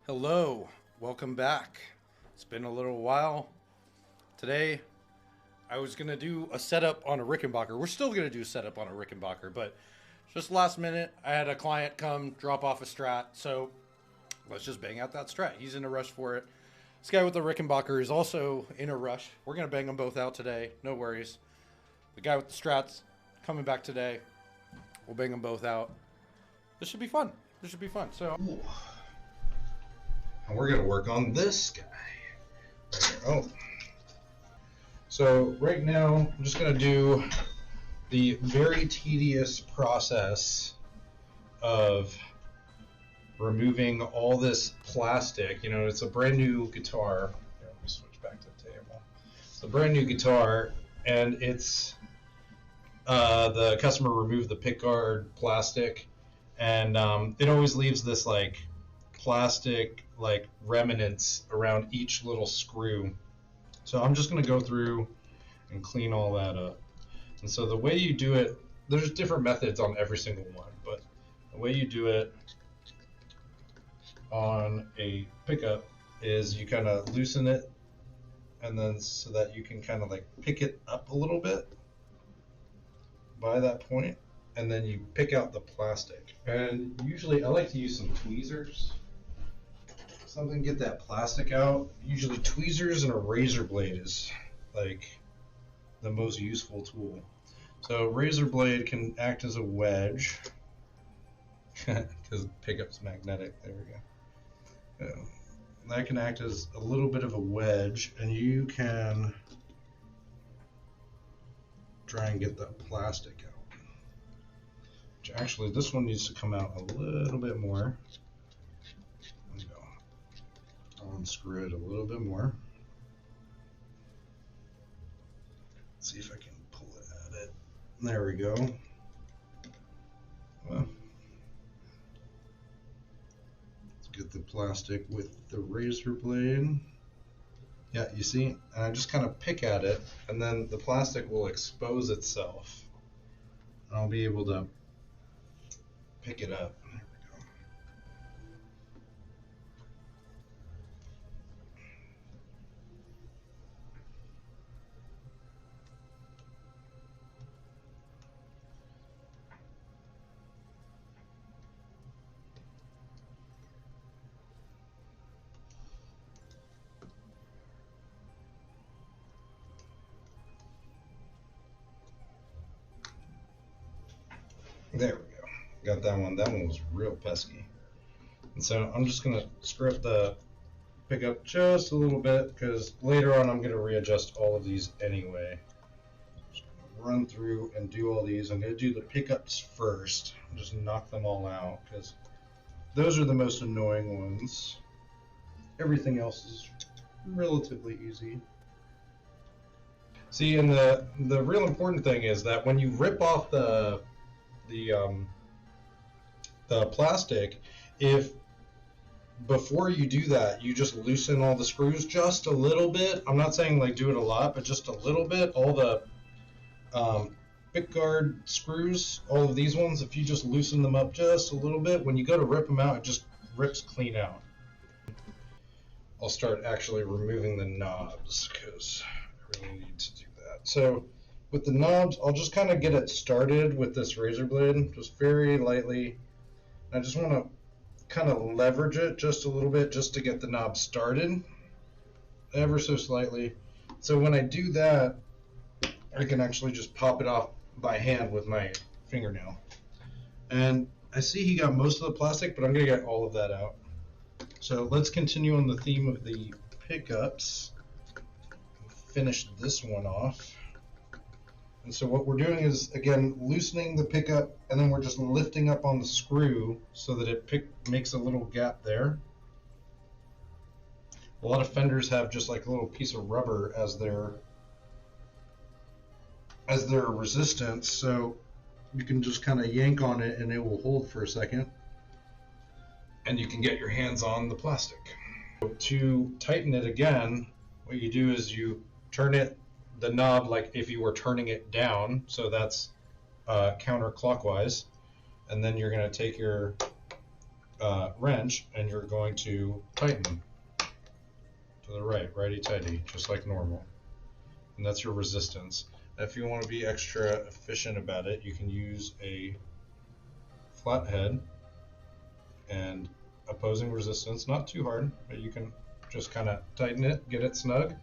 Hello, welcome back. It's been a little while. Today, I was gonna do a setup on a Rickenbacker. We're still gonna do a setup on a Rickenbacker, but just last minute, I had a client come drop off a Strat, so let's just bang out that Strat. He's in a rush for it. This guy with the Rickenbacker is also in a rush. We're gonna bang them both out today, no worries. The guy with the Strats coming back today. We'll bang them both out. This should be fun. This should be fun. So. Ooh. And we're going to work on this guy. Oh. So right now, I'm just going to do the very tedious process of removing all this plastic. You know, it's a brand new guitar. Here, let me switch back to the table. It's a brand new guitar, and it's the customer removed the pickguard plastic, and it always leaves this like plastic like remnants around each little screw. So I'm just going to go through and clean all that up. And so the way you do it, there's different methods on every single one, but the way you do it on a pickup is you kind of loosen it, and then so that you can kind of like pick it up a little bit by that point, and then you pick out the plastic. And usually I like to use some tweezers. Something to get that plastic out. Usually tweezers and a razor blade is like the most useful tool. So razor blade can act as a wedge because the pickup's magnetic. There we go. That can act as a little bit of a wedge, and you can try and get that plastic out. Which actually, this one needs to come out a little bit more. Unscrew it a little bit more. Let's see if I can pull it at it. There we go. Well, let's get the plastic with the razor blade. Yeah, you see? And I just kind of pick at it, and then the plastic will expose itself. And I'll be able to pick it up. There we go. Got that one. That one was real pesky. And so I'm just going to screw up the pickup just a little bit, because later on I'm going to readjust all of these anyway. Just run through and do all these. I'm going to do the pickups first. Just knock them all out, because those are the most annoying ones. Everything else is relatively easy. See, and the real important thing is that when you rip off the plastic, if before you do that you just loosen all the screws just a little bit, I'm not saying like do it a lot, but just a little bit, all the pickguard screws, all of these ones, if you just loosen them up just a little bit, when you go to rip them out, it just rips clean out. I'll start actually removing the knobs because I really need to do that. So with the knobs, I'll just kind of get it started with this razor blade, just very lightly. I just want to kind of leverage it just a little bit just to get the knob started, ever so slightly. So when I do that, I can actually just pop it off by hand with my fingernail. And I see he got most of the plastic, but I'm going to get all of that out. So let's continue on the theme of the pickups. Finish this one off. And so what we're doing is, again, loosening the pickup, and then we're just lifting up on the screw so that it makes a little gap there. A lot of Fenders have just like a little piece of rubber as their resistance, so you can just kind of yank on it and it will hold for a second, and you can get your hands on the plastic. To tighten it again, what you do is you turn the knob like if you were turning it down, so that's counterclockwise, and then you're going to take your wrench, and you're going to tighten to the right, righty-tighty, just like normal. And that's your resistance. If you want to be extra efficient about it, you can use a flathead and opposing resistance, not too hard, but you can just kind of tighten it, get it snug,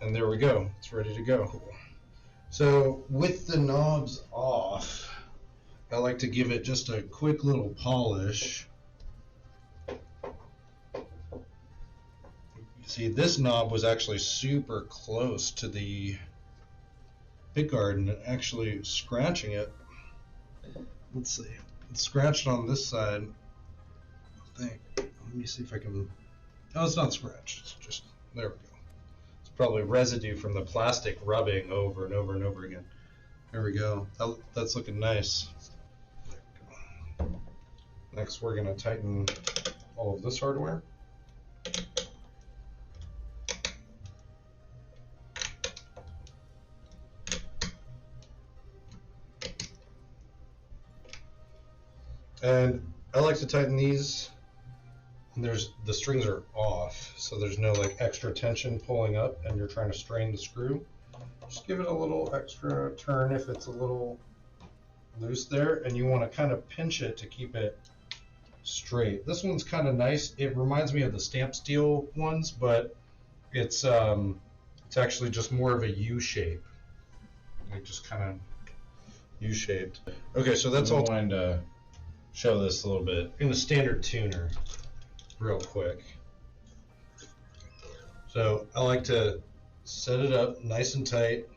and there we go. It's ready to go. So with the knobs off, I like to give it just a quick little polish. See, this knob was actually super close to the pickguard and actually scratching it. Let's see. It's scratched on this side. I think. Let me see if I can. Oh, it's not scratched. It's just, there we go. It's probably residue from the plastic rubbing over and over and over again. There we go. That's looking nice. There we go. Next, we're going to tighten all of this hardware. And I like to tighten these, and the strings are off, so there's no like extra tension pulling up and you're trying to strain the screw. Just give it a little extra turn if it's a little loose there, and you want to kind of pinch it to keep it straight. This one's kind of nice. It reminds me of the stamp steel ones, but it's actually just more of a U shape. Like just kind of U-shaped. Okay, so that's all. I'm going to show this a little bit in the standard tuner real quick. So I like to set it up nice and tight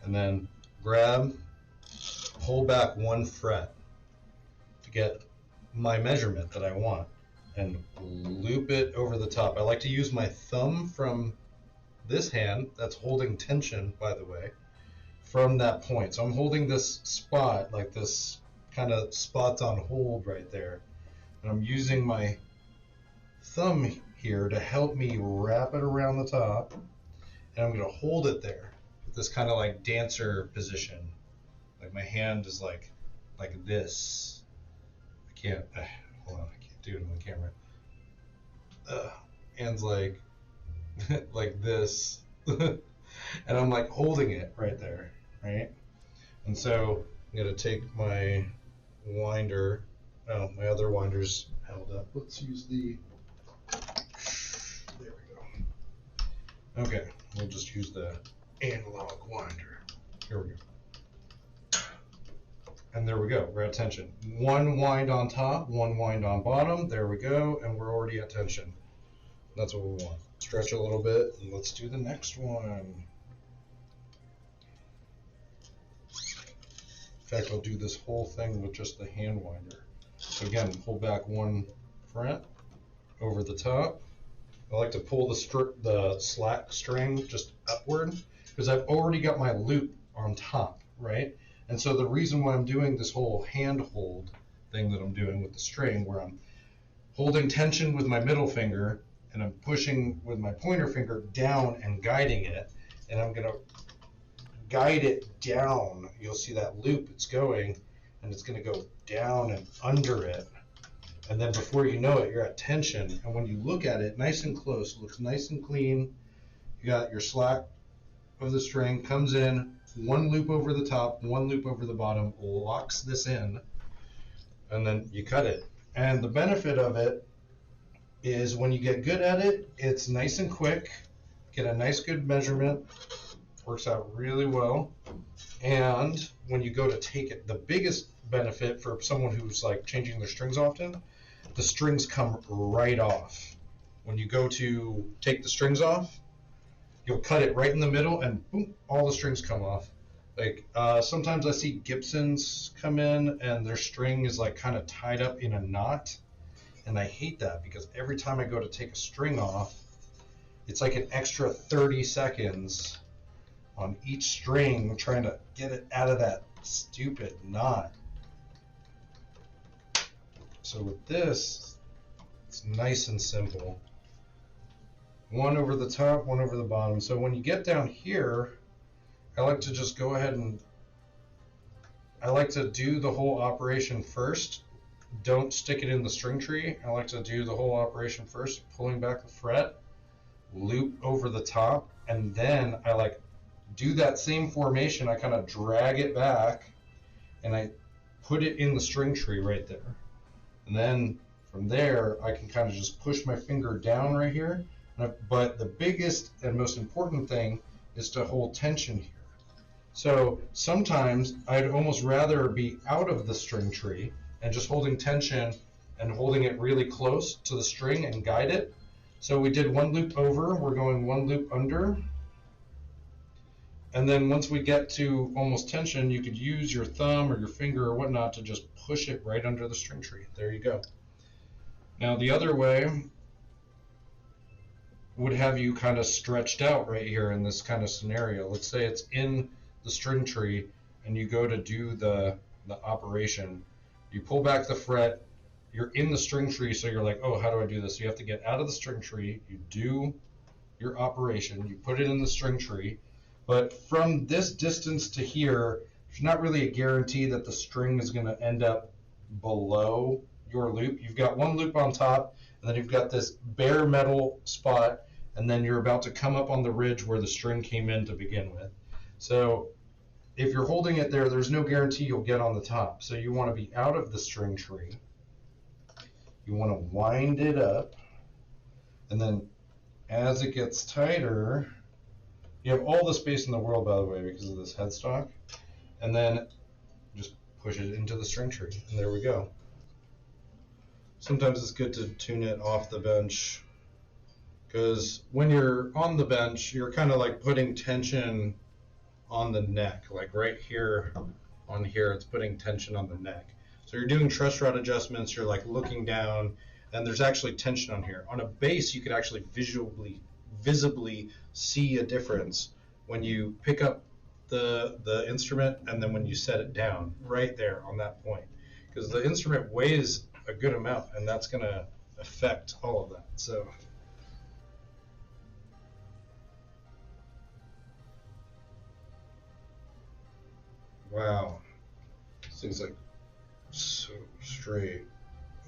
and then grab, pull back 1 fret to get my measurement that I want and loop it over the top. I like to use my thumb from this hand that's holding tension, by the way, from that point. So I'm holding this spot, like this kind of spots on hold right there, and I'm using my thumb here to help me wrap it around the top, and I'm going to hold it there with this kind of like dancer position. Like my hand is like this. I can't hold on, I can't do it on the camera. Hands like like this. And I'm like holding it right there, right? And so I'm going to take my winder. Oh, my other winder's held up. Let's use the. There we go. Okay, we'll just use the analog winder. Here we go. And there we go. We're at tension. 1 wind on top, 1 wind on bottom. There we go, and we're already at tension. That's what we want. Stretch a little bit, and let's do the next one. In fact, I'll do this whole thing with just the hand winder. So again, pull back 1 fret over the top. I like to pull the slack string just upward because I've already got my loop on top, right? And so the reason why I'm doing this whole hand hold thing that I'm doing with the string, where I'm holding tension with my middle finger and I'm pushing with my pointer finger down and guiding it, and I'm going to guide it down. You'll see that loop it's going, and it's going to go down and under it, and then before you know it, you're at tension. And when you look at it nice and close, it looks nice and clean. You got your slack of the string comes in, 1 loop over the top, 1 loop over the bottom, locks this in, and then you cut it. And the benefit of it is when you get good at it, it's nice and quick, get a nice good measurement, works out really well. And when you go to take it, the biggest benefit for someone who's like changing their strings often, the strings come right off. When you go to take the strings off, you'll cut it right in the middle and boom, all the strings come off. Like sometimes I see Gibsons come in and their string is like kind of tied up in a knot, and I hate that because every time I go to take a string off, it's like an extra 30 seconds on each string trying to get it out of that stupid knot. So with this, it's nice and simple. 1 over the top, 1 over the bottom. So when you get down here, I like to just go ahead and I like to do the whole operation first don't stick it in the string tree. I like to do the whole operation first, pulling back the fret, loop over the top, and then I like do that same formation. I kind of drag it back and I put it in the string tree right there. And then from there, I can kind of just push my finger down right here. But the biggest and most important thing is to hold tension here. So sometimes I'd almost rather be out of the string tree and just holding tension and holding it really close to the string and guide it. So we did one loop over, we're going one loop under. And then once we get to almost tension, you could use your thumb or your finger or whatnot to just push it right under the string tree. There you go. Now the other way would have you kind of stretched out right here in this kind of scenario. Let's say it's in the string tree and you go to do the operation. You pull back the fret, you're in the string tree, so you're like, oh, how do I do this? So you have to get out of the string tree, you do your operation, you put it in the string tree, but from this distance to here, there's not really a guarantee that the string is going to end up below your loop. You've got one loop on top, and then you've got this bare metal spot, and then you're about to come up on the ridge where the string came in to begin with. So if you're holding it there, there's no guarantee you'll get on the top. So you want to be out of the string tree. You want to wind it up, and then as it gets tighter, you have all the space in the world, by the way, because of this headstock, and then just push it into the string tree, and there we go. Sometimes it's good to tune it off the bench, because when you're on the bench, you're kind of like putting tension on the neck, like right here on here, it's putting tension on the neck. So you're doing truss rod adjustments, you're like looking down, and there's actually tension on here. On a bass, you could actually visibly see a difference when you pick up the instrument and then when you set it down right there on that point, because the instrument weighs a good amount, and that's going to affect all of that. So wow, this thing's like so straight,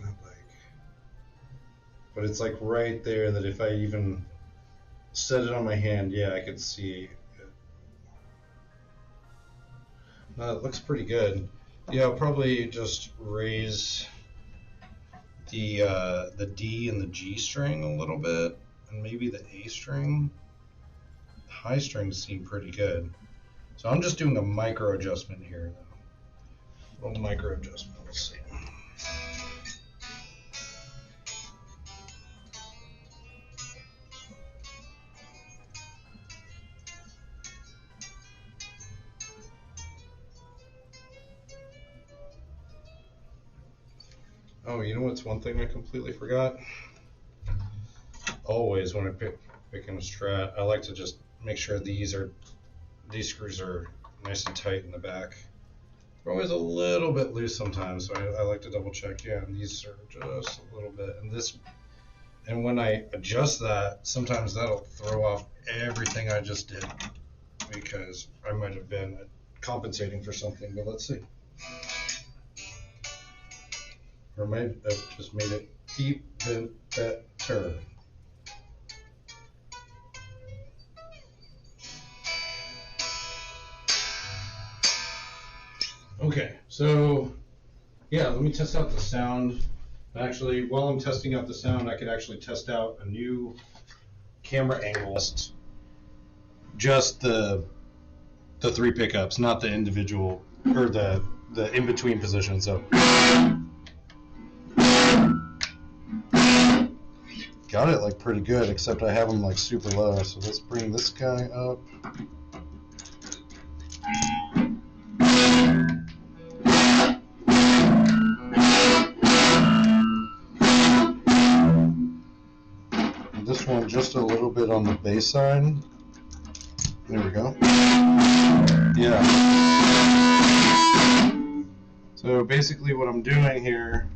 not like, but it's like right there that if I even set it on my hand, yeah, I could see it. It looks pretty good. Yeah, I'll probably just raise the D and the G string a little bit, and maybe the A string. The high strings seem pretty good. So I'm just doing a micro adjustment here, though. A little micro adjustment. Let's see. Oh, you know what's one thing I completely forgot? Always when I picking a Strat, I like to just make sure these screws are nice and tight in the back. They're always a little bit loose sometimes, so I like to double check. Yeah, and these are just a little bit. And when I adjust that, sometimes that'll throw off everything I just did, because I might have been compensating for something. But let's see. Or maybe that just made it even better. Okay, so yeah, let me test out the sound. Actually, while I'm testing out the sound, I could actually test out a new camera angle. Just the three pickups, not the individual or the in-between position. So got it like pretty good, except I have them like super low. So let's bring this guy up. And this one just a little bit on the bass side. There we go. Yeah. So basically what I'm doing here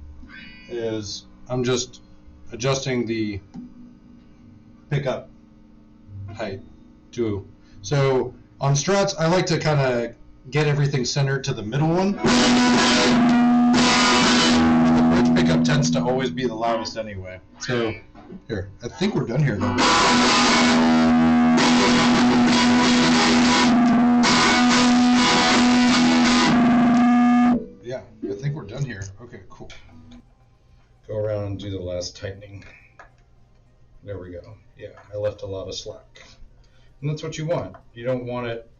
is I'm just adjusting the pickup height too. So on Strats, I like to kind of get everything centered to the middle one. The bridge pickup tends to always be the loudest anyway. So here, I think we're done here though. Yeah, I think we're done here. Okay, cool. Go around and do the last tightening. There we go. Yeah, I left a lot of slack. And that's what you want. You don't want it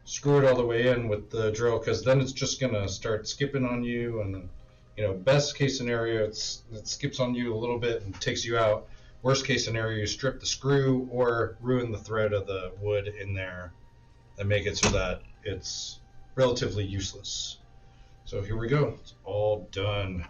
screwed all the way in with the drill, because then it's just going to start skipping on you. And, you know, best case scenario, it skips on you a little bit and takes you out. Worst case scenario, you strip the screw or ruin the thread of the wood in there and make it so that it's relatively useless. So here we go. It's all done.